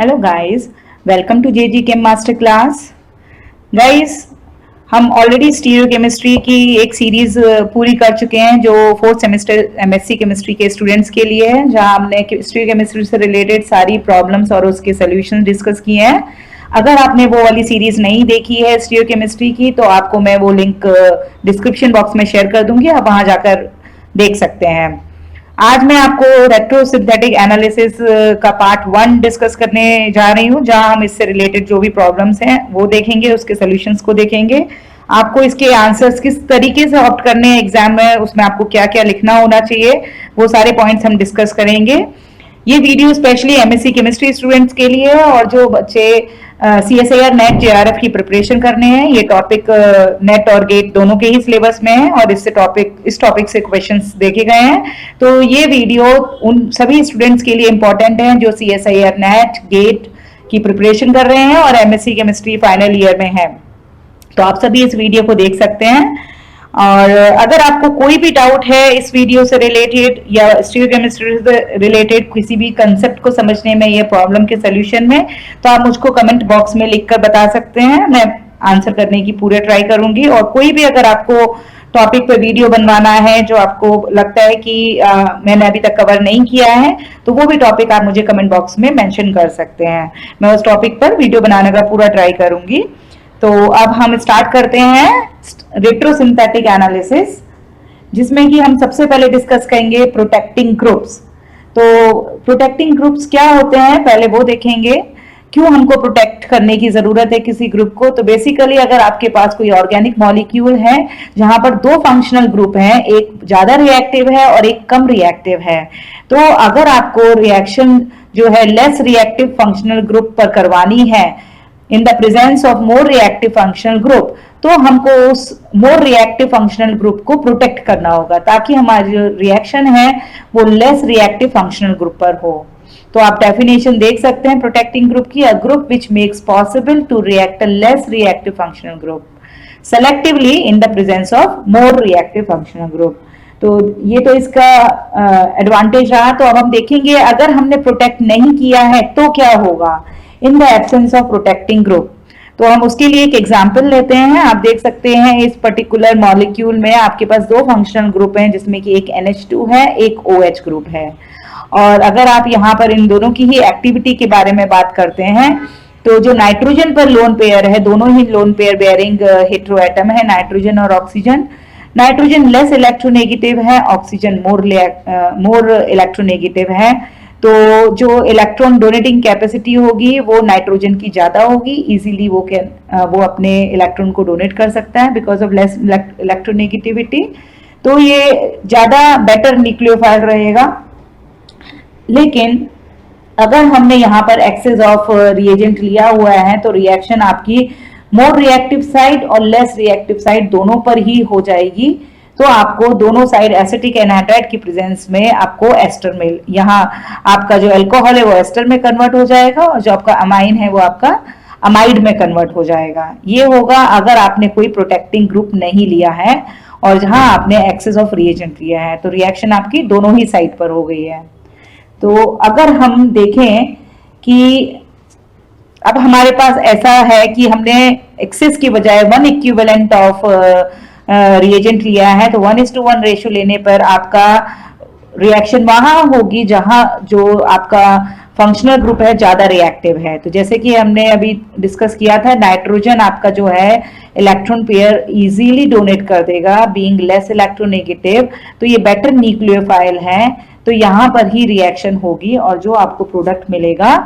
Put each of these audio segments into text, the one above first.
Hello guys, welcome to JG chem master class. Guys, हम already stereochemistry की एक series पूरी कर चुके हैं जो फोर्थ सेमेस्टर एमएससी केमिस्ट्री के स्टूडेंट्स के लिए है, जहां हमने स्टीरियो केमिस्ट्री से रिलेटेड सारी प्रॉब्लम्स और उसके सॉल्यूशंस डिस्कस किए हैं। अगर आपने वो वाली सीरीज नहीं देखी है स्टीरियो केमिस्ट्री की, तो आपको मैं वो लिंक डिस्क्रिप्शन बॉक्स में शेयर कर दूंगी, आप वहां जाकर देख सकते हैं। आज मैं आपको रेट्रोसिंथेटिक एनालिसिस का पार्ट 1 डिस्कस करने जा रही हूँ, जहां हम इससे रिलेटेड जो भी प्रॉब्लम्स हैं वो देखेंगे, उसके सॉल्यूशंस को देखेंगे। आपको इसके आंसर्स किस तरीके से ऑप्ट करने हैं एग्जाम में, उसमें आपको क्या क्या लिखना होना चाहिए, वो सारे पॉइंट्स हम डिस्कस करेंगे। ये video specially MSc chemistry students के लिए है, और जो बच्चे CSIR नेट JRF की प्रिपरेशन करने हैं। ये टॉपिक नेट और गेट दोनों के ही सिलेबस में है, और इस टॉपिक से क्वेश्चंस देखे गए हैं। तो ये वीडियो उन सभी स्टूडेंट्स के लिए इंपॉर्टेंट है जो CSIR नेट गेट की प्रिपरेशन कर रहे हैं और एमएससी केमिस्ट्री फाइनल ईयर में है। तो आप सभी इस वीडियो को देख सकते हैं। और अगर आपको कोई भी डाउट है इस वीडियो से रिलेटेड या स्टीरियो केमिस्ट्री से रिलेटेड किसी भी कंसेप्ट को समझने में या प्रॉब्लम के सोल्यूशन में, तो आप मुझको कमेंट बॉक्स में लिखकर बता सकते हैं। मैं आंसर करने की पूरे ट्राई करूंगी। और कोई भी अगर आपको टॉपिक पर वीडियो बनवाना है जो आपको लगता है कि मैंने अभी तक कवर नहीं किया है, तो वो भी टॉपिक आप मुझे कमेंट बॉक्स में मेंशन कर सकते हैं। मैं उस टॉपिक पर वीडियो बनाने का पूरा ट्राई करूंगी। तो अब हम स्टार्ट करते हैं रेट्रोसिंथेटिक एनालिसिस, जिसमें कि हम सबसे पहले डिस्कस करेंगे प्रोटेक्टिंग ग्रुप्स। तो प्रोटेक्टिंग ग्रुप्स क्या होते हैं पहले वो देखेंगे। क्यों हमको प्रोटेक्ट करने की जरूरत है किसी ग्रुप को? तो बेसिकली अगर आपके पास कोई ऑर्गेनिक मॉलिक्यूल है जहां पर दो फंक्शनल ग्रुप हैं, एक ज्यादा रिएक्टिव है और एक कम रिएक्टिव है, तो अगर आपको रिएक्शन जो है लेस रिएक्टिव फंक्शनल ग्रुप पर करवानी है इन the presence of more reactive functional group, तो हमको उस मोर रिएक्टिव फंक्शनल ग्रुप को प्रोटेक्ट करना होगा, ताकि हमारी जो रिएक्शन है वो लेस रिएक्टिव फंक्शनल ग्रुप पर हो। तो आप डेफिनेशन देख सकते हैं प्रोटेक्टिंग ग्रुप की: a group which makes possible to react a less reactive functional group selectively in the presence of more reactive functional group. तो ये तो इसका एडवांटेज रहा। तो अब हम देखेंगे अगर हमने प्रोटेक्ट नहीं किया है तो क्या होगा in the absence of protecting group. तो हम उसके लिए एक एग्जांपल लेते हैं। आप देख सकते हैं इस पर्टिकुलर मॉलिक्यूल में आपके पास दो फंक्शनल ग्रुप हैं, जिसमें कि एक NH2 है, एक OH ग्रुप है। और अगर आप यहाँ पर इन दोनों की ही एक्टिविटी के बारे में बात करते हैं, तो जो नाइट्रोजन पर लोन पेयर है, दोनों ही lone pair bearing heteroatom है, नाइट्रोजन और ऑक्सीजन। नाइट्रोजन लेस इलेक्ट्रोनेगेटिव है, ऑक्सीजन मोर इलेक्ट्रोनेगेटिव है। तो जो इलेक्ट्रॉन डोनेटिंग कैपेसिटी होगी वो नाइट्रोजन की ज्यादा होगी, इजीली वो अपने इलेक्ट्रॉन को डोनेट कर सकता है बिकॉज ऑफ लेस इलेक्ट्रोनेगेटिविटी। तो ये ज्यादा बेटर न्यूक्लियोफाइल रहेगा। लेकिन अगर हमने यहाँ पर एक्सेस ऑफ रिएजेंट लिया हुआ है, तो रिएक्शन आपकी मोर रिएक्टिव साइड और लेस रिएक्टिव साइड दोनों पर ही हो जाएगी। तो आपको दोनों साइड एसिटिक एनहाइड्राइड की प्रेजेंस में आपको एस्टर में, यहाँ आपका जो अल्कोहल है वो एस्टर में कन्वर्ट हो जाएगा, और जो आपका अमाइन है वो आपका अमाइड में कन्वर्ट हो जाएगा। ये होगा अगर आपने कोई प्रोटेक्टिंग ग्रुप नहीं लिया है और जहां आपने एक्सेस ऑफ रिएजेंट लिया है, तो रिएक्शन आपकी दोनों ही साइड पर हो गई है। तो अगर हम देखें कि अब हमारे पास ऐसा है कि हमने एक्सेस की बजाय 1 इक्विवेलेंट ऑफ रिएजेंट लिया है, तो 1:1 रेशियो लेने पर आपका रिएक्शन वहां होगी जहां जो आपका फंक्शनल ग्रुप है ज्यादा रिएक्टिव है। तो जैसे कि हमने अभी डिस्कस किया था, नाइट्रोजन आपका जो है इलेक्ट्रॉन पेयर इजीली डोनेट कर देगा बीइंग लेस इलेक्ट्रोनेगेटिव, तो ये बेटर न्यूक्लियोफाइल है। तो यहां पर ही रिएक्शन होगी और जो आपको प्रोडक्ट मिलेगा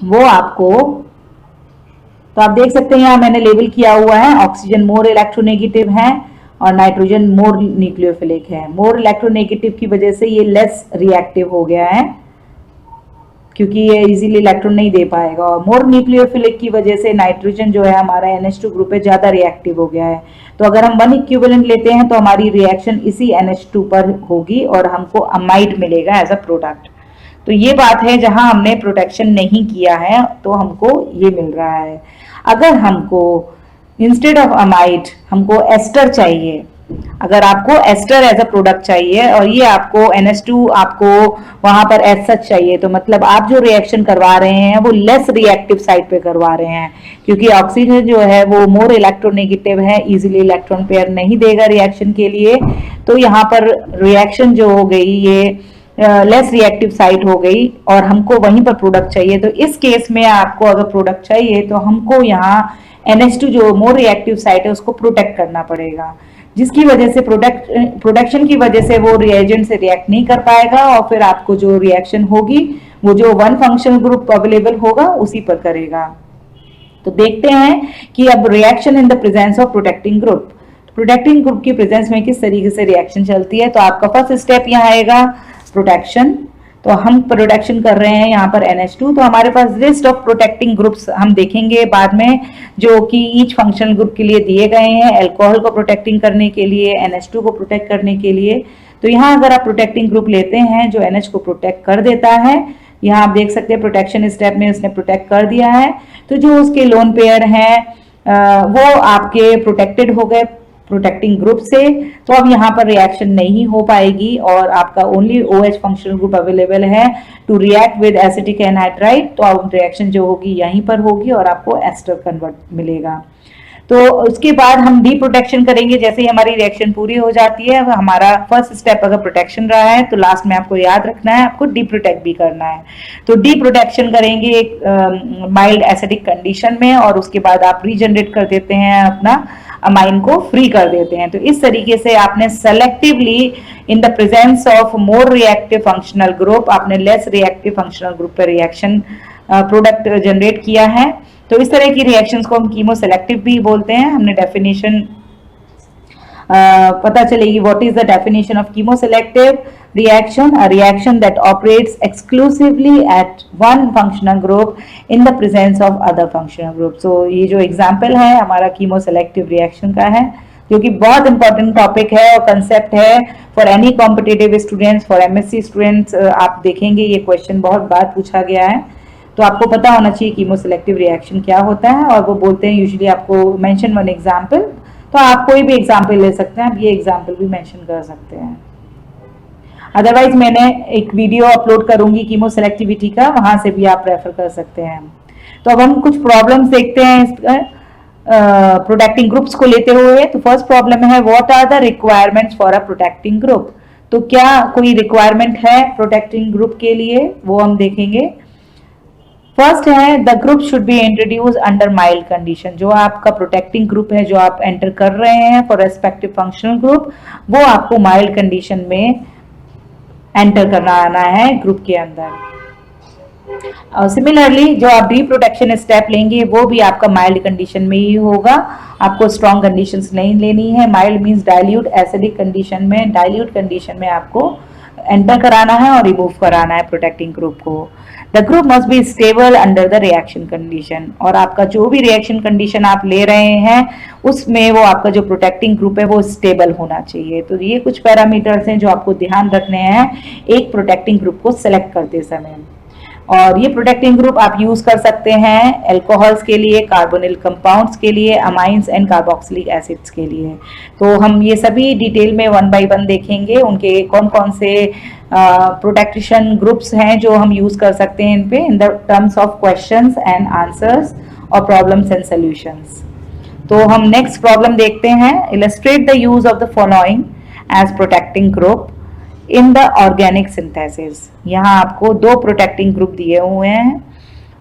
वो आपको, तो आप देख सकते हैं यहाँ मैंने लेबल किया हुआ है, ऑक्सीजन मोर इलेक्ट्रोनेगेटिव है और नाइट्रोजन मोर न्यूक्लियोफिलिक है। मोर इलेक्ट्रोनेगेटिव की वजह से ये लेस रिएक्टिव हो गया है, क्योंकि ये इजीली इलेक्ट्रॉन नहीं दे पाएगा, और मोर न्यूक्लियोफिलिक की वजह से नाइट्रोजन जो है हमारा NH2 ग्रुप है ज्यादा रिएक्टिव हो गया है। तो अगर हम 1 इक्विवेलेंट लेते हैं तो हमारी रिएक्शन इसी NH2 पर होगी और हमको अमाइड मिलेगा एज अ प्रोडक्ट। तो ये बात है जहां हमने प्रोटेक्शन नहीं किया है तो हमको ये मिल रहा है। अगर हमको इंस्टेड ऑफ अमाइड हमको एस्टर चाहिए, अगर आपको एस्टर एज अ प्रोडक्ट चाहिए और ये आपको NH2 आपको वहां पर एज सच चाहिए, तो मतलब आप जो रिएक्शन करवा रहे हैं वो लेस रिएक्टिव साइड पे करवा रहे हैं, क्योंकि ऑक्सीजन जो है वो मोर इलेक्ट्रोनेगेटिव है, इजीली इलेक्ट्रॉन पेयर नहीं देगा रिएक्शन के लिए। तो यहाँ पर रिएक्शन जो हो गई ये लेस रिएक्टिव साइट हो गई और हमको वहीं पर प्रोडक्ट चाहिए। तो इस केस में आपको अगर प्रोडक्ट चाहिए तो हमको यहाँ NH2 जो मोर रिएक्टिव साइट है उसको प्रोटेक्ट करना पड़ेगा, जिसकी वजह से प्रोडक्शन की वजह से वो रिएजेंट से रिएक्ट नहीं कर पाएगा और फिर आपको जो रिएक्शन होगी वो जो वन फंक्शनल ग्रुप अवेलेबल होगा उसी पर करेगा। तो देखते हैं कि अब reaction in the presence of protecting group, protecting group की प्रेजेंस में किस तरीके से रिएक्शन चलती है। तो आपका फर्स्ट स्टेप यहाँ आएगा प्रोटेक्शन। तो हम प्रोटेक्शन कर रहे हैं यहाँ पर NH2, तो हमारे पास लिस्ट ऑफ प्रोटेक्टिंग ग्रुप्स हम देखेंगे बाद में जो कि ईच फंक्शनल ग्रुप के लिए दिए गए हैं, अल्कोहल को प्रोटेक्टिंग करने के लिए, NH2 को प्रोटेक्ट करने के लिए। तो यहाँ अगर आप प्रोटेक्टिंग ग्रुप लेते हैं जो NH को प्रोटेक्ट कर देता है, यहाँ आप देख सकते हैं प्रोटेक्शन स्टेप में उसने प्रोटेक्ट कर दिया है, तो जो उसके लोन पेयर हैं वो आपके प्रोटेक्टेड हो गए प्रोटेक्टिंग ग्रुप से। तो अब यहाँ पर रिएक्शन नहीं हो पाएगी और आपका only OH functional group available है to react with acetic anhydride. तो अब रिएक्शन जो होगी यहीं पर होगी और आपको एस्टर कन्वर्ट मिलेगा। तो उसके बाद हम डी प्रोटेक्शन करेंगे। जैसे ही हमारी रिएक्शन पूरी हो जाती है, हमारा फर्स्ट स्टेप अगर प्रोटेक्शन रहा है तो लास्ट में आपको याद रखना है आपको डी प्रोटेक्ट भी करना है। तो डी प्रोटेक्शन करेंगे एक माइल्ड एसिडिक कंडीशन में और उसके बाद आप रीजनरेट कर देते हैं, अपना अमाइन को फ्री कर देते हैं। तो इस तरीके से आपने selectively in the presence of more reactive functional group आपने लेस रिएक्टिव फंक्शनल ग्रुप पर रिएक्शन प्रोडक्ट जनरेट किया है। तो इस तरह की रिएक्शंस को हम कीमो सेलेक्टिव भी बोलते हैं। हमने डेफिनेशन पता चलेगी what is the definition of chemo selective reaction, a reaction that operates exclusively at one functional group in the presence of other functional group. So ये जो एग्जाम्पल है हमारा कीमो सेलेक्टिव रिएक्शन का है, जो कि बहुत इंपॉर्टेंट टॉपिक है और कंसेप्ट है for any competitive students, for MSc students. आप देखेंगे ये क्वेश्चन बहुत बार पूछा गया है, तो आपको पता होना चाहिए कीमो सेलेक्टिव रिएक्शन क्या होता है। और वो बोलते हैं यूजुअली आपको मेंशन वन एग्जाम्पल, तो आप कोई भी एग्जाम्पल ले सकते हैं, आप ये एग्जाम्पल भी मेंशन कर सकते हैं। अदरवाइज मैंने एक वीडियो अपलोड करूंगी कीमो सेलेक्टिविटी का, वहां से भी आप रेफर कर सकते हैं। तो अब हम कुछ प्रॉब्लम्स देखते हैं प्रोटेक्टिंग ग्रुप्स को लेते हुए। तो फर्स्ट प्रॉब्लम है what are the requirements for a protecting group. तो क्या कोई रिक्वायरमेंट है प्रोटेक्टिंग ग्रुप के लिए, वो हम देखेंगे। फर्स्ट है the group should be introduce under mild condition. जो आपका प्रोटेक्टिंग ग्रुप है जो आप एंटर कर रहे हैं फॉर रेस्पेक्टिव फंक्शनल ग्रुप, वो आपको माइल्ड कंडीशन में एंटर करना आना है ग्रुप के अंदर। और सिमिलरली जो आप डी प्रोटेक्शन स्टेप लेंगे वो भी आपका माइल्ड कंडीशन में ही होगा, आपको स्ट्रॉन्ग कंडीशंस नहीं लेनी है। Mild means dilute acidic condition में, डाइल्यूट कंडीशन में आपको एंटर कराना है और रिमूव कराना है प्रोटेक्टिंग ग्रुप को। The group must be stable under the reaction condition. और आपका जो भी रिएक्शन कंडीशन आप ले रहे हैं उसमें वो आपका जो प्रोटेक्टिंग ग्रुप है वो स्टेबल होना चाहिए। तो ये कुछ पैरामीटर्स हैं जो आपको ध्यान रखने हैं एक प्रोटेक्टिंग ग्रुप को सिलेक्ट करते समय। और ये प्रोटेक्टिंग ग्रुप आप यूज कर सकते हैं अल्कोहल्स के लिए, कार्बोनिल कंपाउंड्स के लिए, अमाइंस एंड कार्बोक्सिलिक एसिड्स के लिए। तो हम ये सभी डिटेल में वन बाय वन देखेंगे उनके कौन कौन से प्रोटेक्शन ग्रुप्स हैं जो हम यूज कर सकते हैं इन पे in the terms of questions and answers और प्रॉब्लम्स एंड सॉल्यूशंस। तो हम नेक्स्ट प्रॉब्लम देखते हैं। Illustrate the use of the following as protecting group in the organic synthesis. यहाँ आपको दो प्रोटेक्टिंग ग्रुप दिए हुए हैं,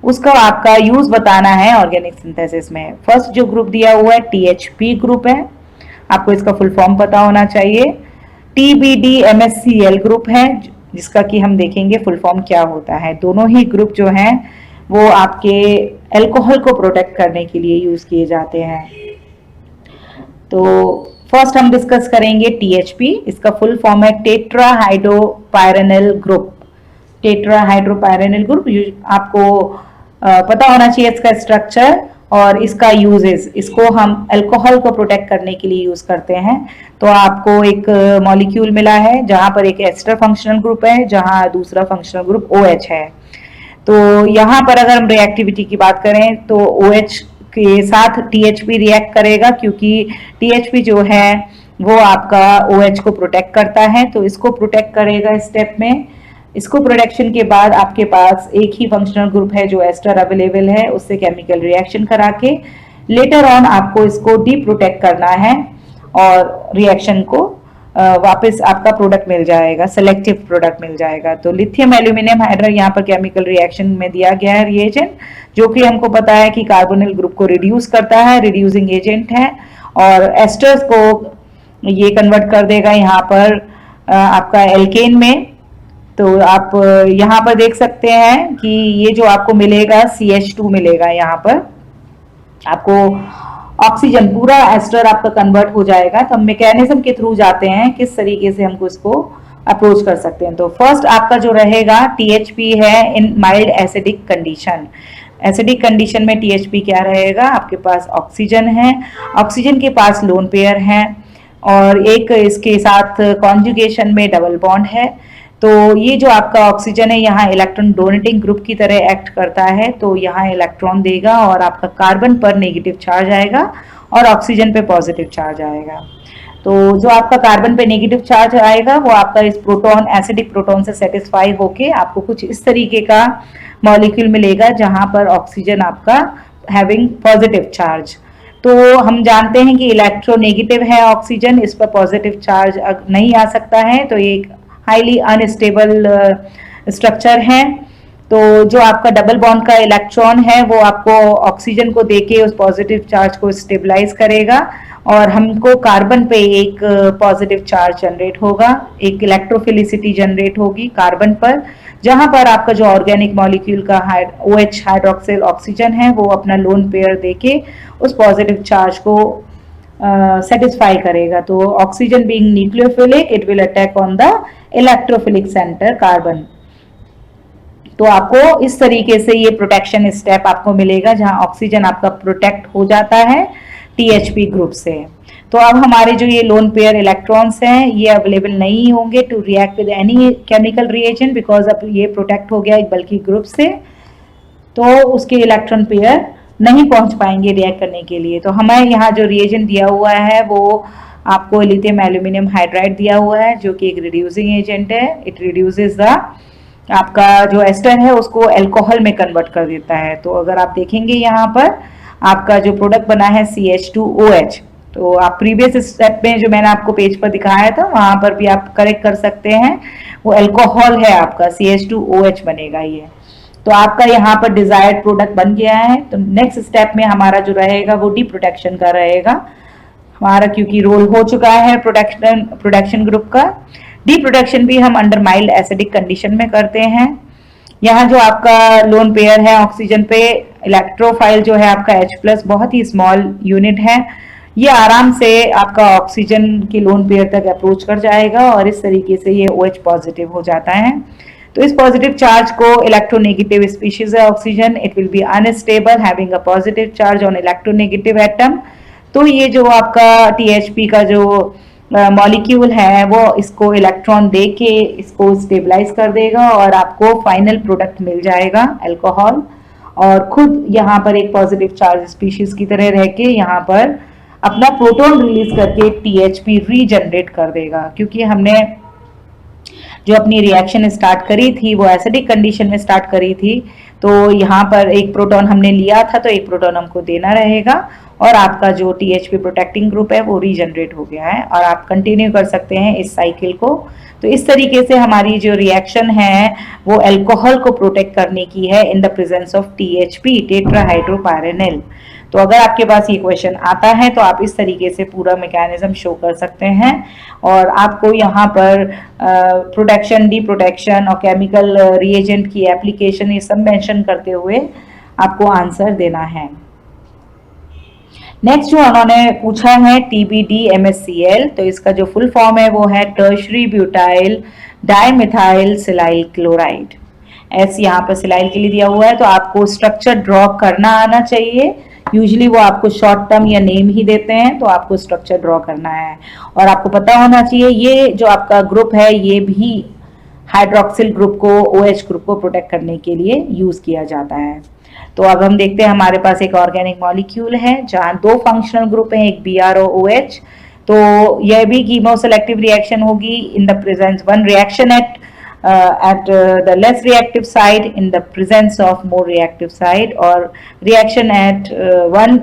उसका आपका यूज बताना है ऑर्गेनिक सिंथेसिस में। फर्स्ट जो ग्रुप दिया हुआ है THP ग्रुप है, आपको इसका फुल फॉर्म पता होना चाहिए। TBDMSCl ग्रुप है जिसका कि हम देखेंगे फुल फॉर्म क्या होता है। दोनों ही ग्रुप जो हैं वो आपके अल्कोहल को प्रोटेक्ट करने के लिए यूज किए जाते हैं। तो फर्स्ट हम डिस्कस करेंगे THP, इसका फुल फॉर्म है टेट्राहाइड्रोपायरेनिल ग्रुप। टेट्राहाइड्रोपायरेनिल ग्रुप आपको पता होना चाहिए इसका स्ट्रक्चर और इसका यूजेस। इसको हम अल्कोहल को प्रोटेक्ट करने के लिए यूज करते हैं। तो आपको एक मॉलिक्यूल मिला है जहां पर एक एस्टर फंक्शनल ग्रुप है, जहां दूसरा फंक्शनल ग्रुप OH है। तो यहाँ पर अगर हम रिएक्टिविटी की बात करें तो OH के साथ THP रिएक्ट करेगा, क्योंकि THP जो है वो आपका OH को प्रोटेक्ट करता है, तो इसको प्रोटेक्ट करेगा स्टेप में। इसको प्रोटेक्शन के बाद आपके पास एक ही फंक्शनल ग्रुप है जो एस्टर अवेलेबल है, उससे केमिकल रिएक्शन करा के लेटर ऑन आपको इसको डी प्रोटेक्ट करना है और रिएक्शन को वापस आपका प्रोडक्ट मिल जाएगा, सेलेक्टिव प्रोडक्ट मिल जाएगा। तो लिथियम एल्यूमिनियम हाइड्राइड यहाँ पर केमिकल रिएक्शन में दिया गया है रिएजेंट, जो कि हमको पता है कि कार्बोनिल ग्रुप को रिड्यूस करता है, रिड्यूसिंग एजेंट है, और एस्टर्स को ये कन्वर्ट कर देगा यहाँ पर आपका एल्केन में। तो आप यहाँ पर देख सकते हैं कि ये जो आपको मिलेगा CH2 मिलेगा, यहाँ पर आपको ऑक्सीजन, पूरा एस्टर आपका कन्वर्ट हो जाएगा। तो हम मैकेनिज्म के थ्रू जाते हैं किस तरीके से हमको इसको अप्रोच कर सकते हैं। तो फर्स्ट आपका जो रहेगा THP है in mild acidic condition. Acidic condition में THP क्या रहेगा, आपके पास ऑक्सीजन है, ऑक्सीजन के पास लोन पेयर है और एक इसके साथ कॉन्जुगेशन में डबल बॉन्ड है। तो ये जो आपका ऑक्सीजन है यहाँ इलेक्ट्रॉन डोनेटिंग ग्रुप की तरह एक्ट करता है, तो यहाँ इलेक्ट्रॉन देगा और आपका कार्बन पर नेगेटिव चार्ज आएगा और ऑक्सीजन पे पॉजिटिव चार्ज आएगा। तो जो आपका कार्बन पे नेगेटिव चार्ज आएगा वो आपका इस प्रोटॉन, एसिडिक प्रोटॉन से सेटिस्फाई होके आपको कुछ इस तरीके का मॉलिक्यूल मिलेगा जहां पर ऑक्सीजन आपका हैविंग पॉजिटिव चार्ज। तो हम जानते हैं कि इलेक्ट्रोनेगेटिव है ऑक्सीजन, इस पर पॉजिटिव चार्ज नहीं आ सकता है, तो एक हाईली अनस्टेबल स्ट्रक्चर है। तो जो आपका डबल बॉन्ड का इलेक्ट्रॉन है वो आपको ऑक्सीजन को देके उस पॉजिटिव चार्ज को स्टेबलाइज करेगा और हमको कार्बन पे एक पॉजिटिव चार्ज जनरेट होगा, एक इलेक्ट्रोफिलिसिटी जनरेट होगी कार्बन पर, जहां पर आपका जो ऑर्गेनिक मॉलिक्यूल का OH हाइड्रोक्सिल ऑक्सीजन है वो अपना लोन पेयर देके उस पॉजिटिव चार्ज को satisfy करेगा। तो oxygen being nucleophilic it will attack on the electrophilic center carbon। तो आपको इस तरीके से ये प्रोटेक्शन स्टेप आपको मिलेगा जहां ऑक्सीजन आपका प्रोटेक्ट हो जाता है THP ग्रुप से। तो अब हमारे जो ये लोन पेयर इलेक्ट्रॉन्स हैं ये अवेलेबल नहीं होंगे to react with any chemical reagent, because अब ये प्रोटेक्ट हो गया एक बल्कि ग्रुप से, तो उसके इलेक्ट्रॉन पेयर नहीं पहुंच पाएंगे रिएक्ट करने के लिए। तो हमें यहाँ जो रिएजेंट दिया हुआ है वो आपको लिथियम एल्यूमिनियम हाइड्राइड दिया हुआ है जो कि एक रिड्यूसिंग एजेंट है। इट रिड्यूसेस द आपका जो एस्टर है उसको अल्कोहल में कन्वर्ट कर देता है। तो अगर आप देखेंगे यहाँ पर आपका जो प्रोडक्ट बना है CH2OH, तो आप प्रीवियस स्टेप में जो मैंने आपको पेज पर दिखाया था वहां पर भी आप करेक्ट कर सकते हैं, वो अल्कोहल है आपका CH2OH बनेगा ये। तो आपका यहाँ पर डिजायर्ड प्रोडक्ट बन गया है। तो नेक्स्ट स्टेप में हमारा जो रहेगा वो डी प्रोटेक्शन का रहेगा हमारा, क्योंकि रोल हो चुका है प्रोटेक्शन ग्रुप का। डी प्रोटेक्शन भी हम अंडर माइल्ड एसिडिक कंडीशन में करते हैं। यहाँ जो आपका लोन पेयर है ऑक्सीजन पे, इलेक्ट्रोफाइल जो है आपका H+, बहुत ही स्मॉल यूनिट है, ये आराम से आपका ऑक्सीजन के लोन पेयर तक अप्रोच कर जाएगा और इस तरीके से ये OH पॉजिटिव हो जाता है। तो इस पॉजिटिव चार्ज को इलेक्ट्रोनेगेटिव स्पीशीज है oxygen, it will be unstable having a positive charge on electronegative atom. तो ये जो आपका THP का जो मॉलिक्यूल है वो इसको इलेक्ट्रॉन दे के इसको स्टेबलाइज कर देगा और आपको फाइनल प्रोडक्ट मिल जाएगा अल्कोहल, और खुद यहाँ पर एक पॉजिटिव चार्ज स्पीशीज की तरह रह के यहाँ पर अपना प्रोटॉन रिलीज करके THP रीजनरेट कर देगा। क्योंकि हमने जो अपनी रिएक्शन स्टार्ट करी थी वो एसिडिक कंडीशन में स्टार्ट करी थी, तो यहाँ पर एक प्रोटॉन हमने लिया था तो एक प्रोटॉन हमको देना रहेगा और आपका जो THP प्रोटेक्टिंग ग्रुप है वो रीजनरेट हो गया है और आप कंटिन्यू कर सकते हैं इस साइकिल को। तो इस तरीके से हमारी जो रिएक्शन है वो अल्कोहल को प्रोटेक्ट करने की है इन द प्रेजेंस ऑफ THP, टेट्राहाइड्रोपायरेनिल। तो अगर आपके पास ये क्वेश्चन आता है तो आप इस तरीके से पूरा मैकेनिज्म शो कर सकते हैं और आपको यहाँ पर प्रोटेक्शन, डी प्रोटेक्शन और केमिकल रिएजेंट की एप्लीकेशन ये सब मेंशन करते हुए आपको आंसर देना है। नेक्स्ट जो उन्होंने पूछा है TBD MSCl, तो इसका जो फुल फॉर्म है वो है tertiary butyl dimethyl silyl chloride. ऐसे यहाँ पर सिलाइल के लिए दिया हुआ है, तो आपको स्ट्रक्चर ड्रॉ करना आना चाहिए। यूजुअली वो आपको शॉर्ट टर्म या नेम ही देते हैं, तो आपको स्ट्रक्चर ड्रॉ करना है और आपको पता होना चाहिए ये जो आपका ग्रुप है ये भी हाइड्रोक्सिल ग्रुप को, OH ग्रुप को प्रोटेक्ट करने के लिए यूज किया जाता है। तो अब हम देखते हैं हमारे पास एक ऑर्गेनिक मॉलिक्यूल है जहां दो फंक्शनल ग्रुप हैं, एक Br और OH। तो यह भी कीमोसेलेक्टिव रिएक्शन होगी इन the presence one reaction at the less reactive side in the presence of more reactive side, or reaction at one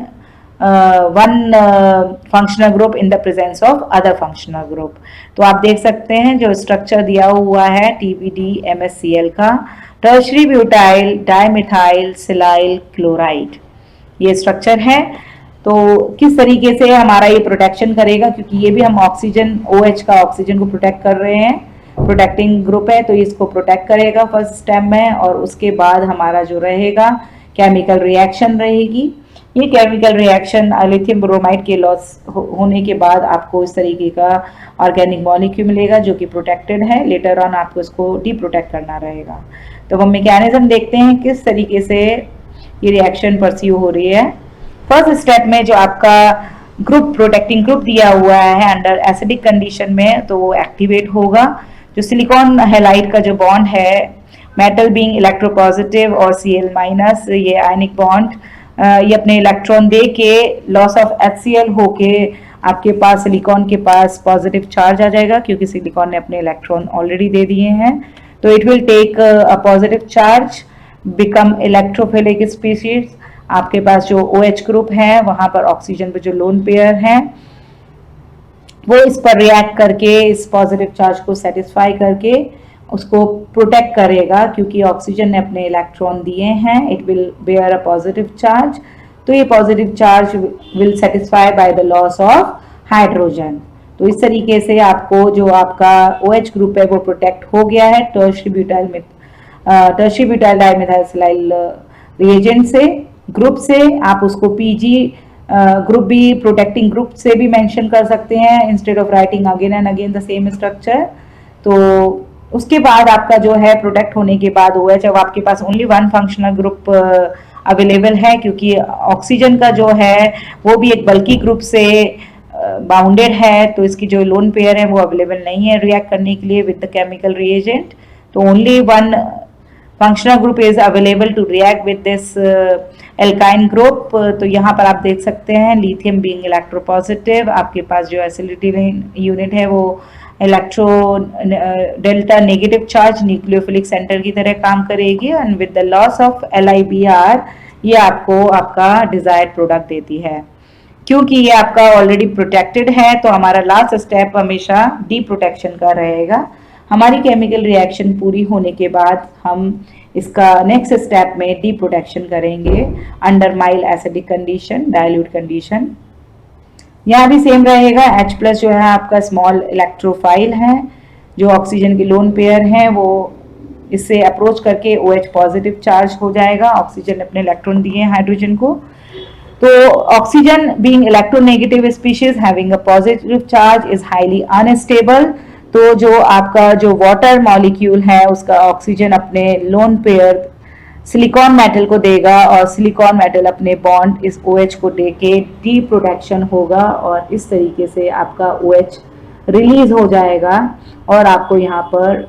functional group in the presence of other functional group. तो आप देख सकते हैं जो structure दिया हुआ है TBD MSCl का, tertiary butyl dimethyl silyl chloride, ये स्ट्रक्चर है। तो किस तरीके से हमारा ये प्रोटेक्शन करेगा, क्योंकि ये भी हम ऑक्सीजन OH का ऑक्सीजन को प्रोटेक्ट कर रहे हैं, प्रोटेक्टिंग ग्रुप है, तो इसको प्रोटेक्ट करेगा फर्स्ट स्टेप में। और उसके बाद हमारा जो रहेगा केमिकल रिएक्शन रहेगी। ये केमिकल रिएक्शन लिथियम ब्रोमाइड के लॉस होने के बाद आपको इस तरीके का ऑर्गेनिक मॉलिक्यूल मिलेगा जो कि प्रोटेक्टेड है। लेटर ऑन आपको इसको डी प्रोटेक्ट करना रहेगा। तो हम मैकेनिज्म देखते हैं किस तरीके से ये रिएक्शन परस्यू हो रही है। फर्स्ट स्टेप में जो आपका ग्रुप प्रोटेक्टिंग ग्रुप दिया हुआ है अंडर एसिडिक कंडीशन में, तो वो एक्टिवेट होगा। जो सिलिकॉन हैलाइड का जो बॉन्ड है, मेटल बीइंग इलेक्ट्रोपॉजिटिव और Cl माइनस, ये आयनिक बॉन्ड ये अपने इलेक्ट्रॉन दे के लॉस ऑफ HCl होके आपके पास सिलिकॉन के पास पॉजिटिव चार्ज आ जाएगा, क्योंकि सिलिकॉन ने अपने इलेक्ट्रॉन ऑलरेडी दे दिए हैं। तो it will take a positive charge, become electrophilic species. आपके पास जो OH ग्रुप है वहां पर ऑक्सीजन पे जो लोन पेयर है वो इस पर रिएक्ट करके इस पॉजिटिव चार्ज को सेटिस्फाई करके उसको प्रोटेक्ट करेगा, क्योंकि ऑक्सीजन ने अपने इलेक्ट्रॉन दिए हैं। It will bear a positive charge. तो ये positive charge will satisfy by the loss of hydrogen. तो इस तरीके से आपको जो आपका OH ग्रुप है वो प्रोटेक्ट हो गया है टर्शरी ब्यूटाइल डाइमिथाइल रिएजेंट से, ग्रुप से। आप उसको PG ग्रुप भी प्रोटेक्टिंग ग्रुप से भी मेंशन कर सकते हैं instead of writing again and again the same structure. तो उसके बाद आपका जो है प्रोटेक्ट होने के बाद OH, अब आपके पास only one functional group available है, क्योंकि ऑक्सीजन का जो है वो भी एक बल्कि ग्रुप से बाउंडेड है, तो इसकी जो लोन पेयर है वो अवेलेबल नहीं है रिएक्ट करने के लिए विद द केमिकल रिएजेंट। तो only one functional group is available to react with this alkyne group. तो यहाँ पर आप देख सकते हैं लिथियम बीइंग इलेक्ट्रोपॉजिटिव, आपके पास जो एसिडिटी यूनिट है वो electro delta negative charge nucleophilic centre की तरह काम करेगी, and with the loss of LIBr ये आपको आपका डिजायर्ड प्रोडक्ट देती है। क्योंकि ये आपका ऑलरेडी प्रोटेक्टेड है, तो हमारा लास्ट स्टेप हमेशा डी प्रोटेक्शन का रहेगा। हमारी केमिकल रिएक्शन पूरी होने के बाद हम इसका नेक्स्ट स्टेप में डी प्रोटेक्शन करेंगे under mild acidic condition, dilute condition. यहाँ भी सेम रहेगा। H+ जो है आपका स्मॉल इलेक्ट्रोफाइल है, जो ऑक्सीजन के लोन पेयर हैं, वो इससे अप्रोच करके OH पॉजिटिव चार्ज हो जाएगा। ऑक्सीजन अपने इलेक्ट्रॉन दिए हैं हाइड्रोजन को। तो oxygen being electronegative species having a positive charge is highly unstable. तो जो आपका जो वाटर मॉलिक्यूल है उसका ऑक्सीजन अपने लोन पेयर सिलिकॉन मेटल को देगा, और सिलिकॉन मेटल अपने बॉन्ड इस OH को देके डी प्रोटेक्शन होगा, और इस तरीके से आपका OH रिलीज हो जाएगा। और आपको यहाँ पर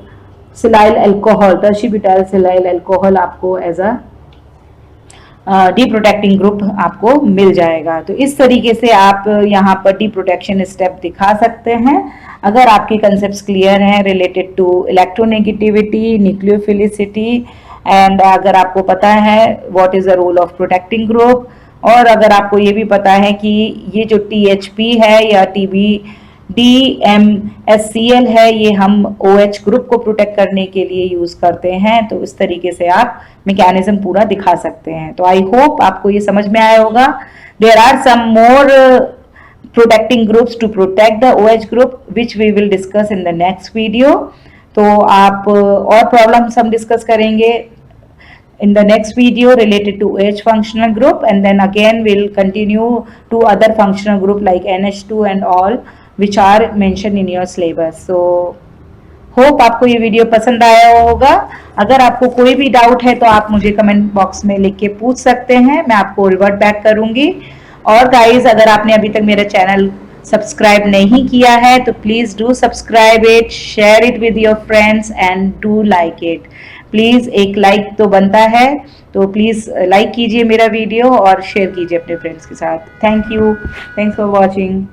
silyl alcohol, tertiary butyl silyl alcohol आपको as a deprotecting group आपको मिल जाएगा। तो इस तरीके से आप यहाँ पर डी प्रोटेक्शन स्टेप दिखा सकते हैं। अगर आपके कंसेप्ट क्लियर हैं related to electronegativity, nucleophilicity, and अगर आपको पता है what is the role of protecting group, और अगर आपको ये भी पता है कि ये जो THP है या TBDMSCl है ये हम OH ग्रुप को प्रोटेक्ट करने के लिए यूज करते हैं, तो इस तरीके से आप मैकेनिज्म पूरा दिखा सकते हैं। तो आई होप आपको ये समझ में आया होगा। There are some more protecting groups to protect the OH group which we will discuss in the next video. तो आप और प्रॉब्लम्स हम डिस्कस करेंगे in the next video related to OH functional group, and then again we'll continue to other functional group like NH2 and all which are mentioned in your syllabus. So hope आपको ये video पसंद आया होगा। अगर आपको कोई भी doubt है तो आप मुझे कमेंट बॉक्स में लिख के पूछ सकते हैं, मैं आपको रिवर्ट बैक करूंगी। और गाइज अगर आपने अभी तक मेरा चैनल सब्सक्राइब नहीं किया है तो please do subscribe it, share it with your friends and do like it. Please एक लाइक तो बनता है, तो प्लीज लाइक कीजिए मेरा वीडियो और शेयर कीजिए अपने फ्रेंड्स के साथ। Thank you, thanks for watching.